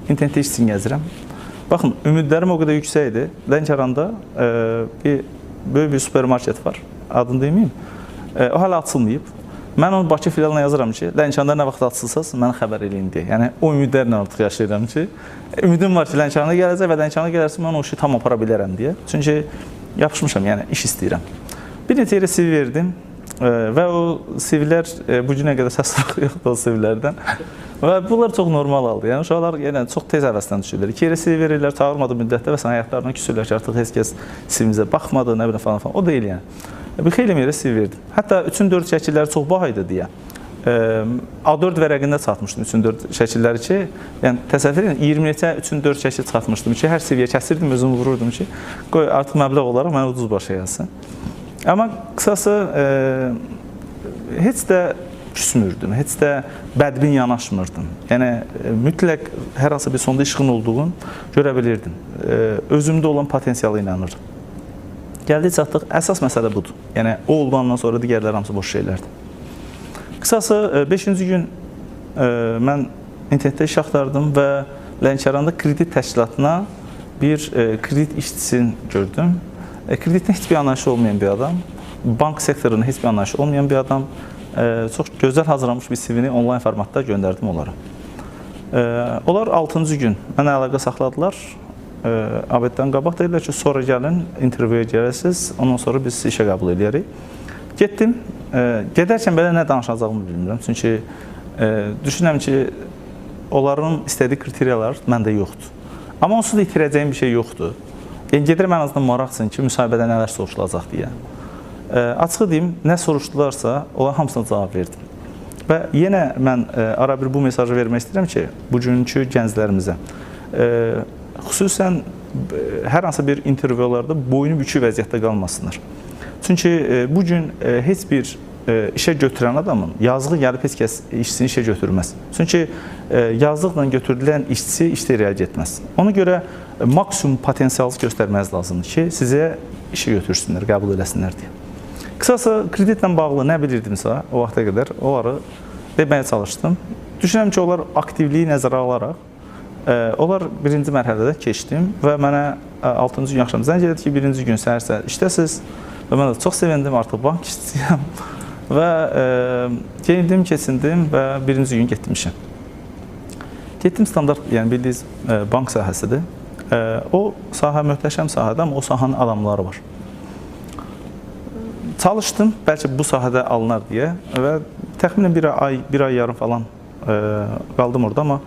internetdə iş üçün gəzirəm. Baxın, ümidlərim o qədər yüksəkdir. Lənkəranda böyük bir supermarket var, adını deməyim. O hələ açılmayıb. Mən onun Bakı filialına yazıram ki, Lənkəranda nə vaxt açılsaz, mənə xəbər eləyin deyə. Yəni, o ümidlərlə artıq yaşayıram ki, ümidim var ki, Lənkəranda gələcək və Lənkəranda gələrsə, mən o işi tam apara bilərəm deyə. Çünki yapışmışam, yəni iş istəyirəm. Bir neçə yerə CV verdim və o CV-lər bu günə qədər səs yoxdur o CV-lərdən. Və bunlar çox normal aldı. Yəni, uşaqlar çox tez həvəsdən düşürlər. 2 yerə CV verirlər, çağırmadı müddətdə və sən həyatlarına küsürlər ki, artıq heç kəs CV-mizə baxmadı, nə bilən falan. O deyil yəni. Bir xeyli yerə CV verdim. Hətta 3-4 şəkilləri çox baha idi deyə. A4 vərəqində çatmışdım 3-4 şəkilləri ki, yəni təsəvvür edin, 20 neçə 3-4 şəkil çatmışdım ki, hər CV-yə kəsirdim, özümü vururdum ki, qoy artıq məbləğ olaraq mənə ucuz başa yazsın. Amma qısası heç də küsmürdüm, heç də bədbin yanaşmırdım. Yəni, mütləq hər hansı bir sonda işğin olduğunu görə bilirdim. Özümdə olan potensialı inanırdım. Gəldik çatdıq, əsas məsələ budur. Yəni, o olduqdan sonra digərləri hamısı boş şeylərdir. Qısası, 5-ci gün mən internetdə iş axtardım və Lənkəranda kredit təşkilatına bir kredit işçisini gördüm. Kreditin heç bir anlayışı olmayan bir adam, bank sektorunun heç bir anlayışı olmayan bir adam, çox gözəl hazırlanmış bir CV-ni onlayn formatda göndərdim onlara. Onlar 6-cı gün mənə əlaqə saxladılar. ABD-dən qabaq deyirlər ki, sonra gəlin, intervyuya gələsiniz, ondan sonra biz sizi işə qəbul edərik. Getdim, gedərkən belə nə danışacağımı bilmirəm. Çünki düşünürəm ki, onların istədiyi kriteriyalar məndə yoxdur. Amma onsuz da itirəcəyim bir şey yoxdur. Yəni, gedirəm ən azından maraqsın ki, müsahibədə nələr soruşulacaq deyə. Açıq deyim, nə soruşdularsa, onların hamısına cavab verdim. Və yenə mən ara bir bu mesajı vermək istəyirəm ki, bugünkü gənclərimizə, xüsusən hər hansı bir intervyularda boynu bükük vəziyyətdə qalmasınlar. Çünki bugün heç bir işə götürən adamın yazığı gəlib heç kəs işçisini işə götürməz. Çünki yazıqla götürülən işçi işdə irəli getməz. Ona görə maksimum potensialınızı göstərməniz lazımdır ki, sizə işə götürsünlər, qəbul eləsinlər deyə. Qısası, kreditlə bağlı nə bilirdimsə o vaxta qədər onları deməyə çalışdım. Düşünürəm ki, onlar aktivliyi nəzərə alaraq onlar birinci mərhələdə keçdim və mənə 6-cı gün axşam zəng elədi ki, birinci gün səhər işdəsiz və mən də çox sevindim, artıq bank işçisiyəm və geyindim, keçindim və birinci gün getdim işə. Getdim standart, yəni bildiyiniz bank sahəsidir. O sahə möhtəşəm sahədir, amma o sahanın adamları var. Çalışdım, bəlkə bu sahədə alınar deyə və təxminən bir ay yarım falan qaldım orada, amma